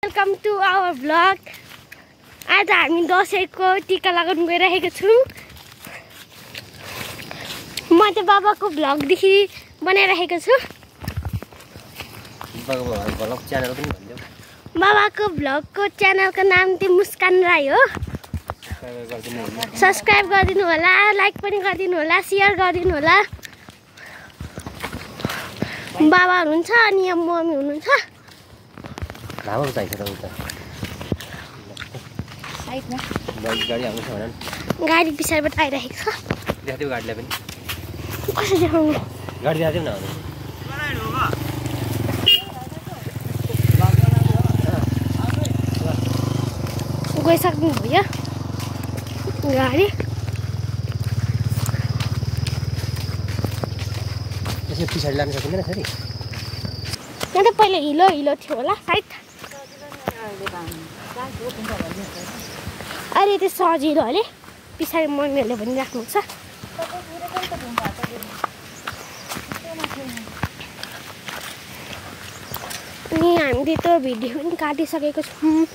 Welcome to our vlog. आज हामी दसैँको टिका लगाउन गइरहेको छौँ। म चाहिँ बाबाको भ्लगदेखि बनाइरहेको छु। बाबाको भ्लगको च्यानलको नाम चाहिँ मुस्कान राई हो। सब्सक्राइब गरिदिनु होला, लाइक पनि गरिदिनु होला, सेयर गरिदिनु होला। बाबा हुनुहुन्छ अनि यहाँ मम्मी हुनुहुन्छ। गाडी पछाडिबाट आइरहेको छ। कसरी देखाउनु? गइसक्नु भयो गाडी। पछाडि लान सकिँदैन फेरि। यहाँ त पहिला हिलो थियो होला सायद। अहिले त्यो सजिलो अरे पछाडि मम्मीहरूले भनिराख्नु छ। अनि हामीले त्यो भिडियो पनि काटिसकेको छौँ।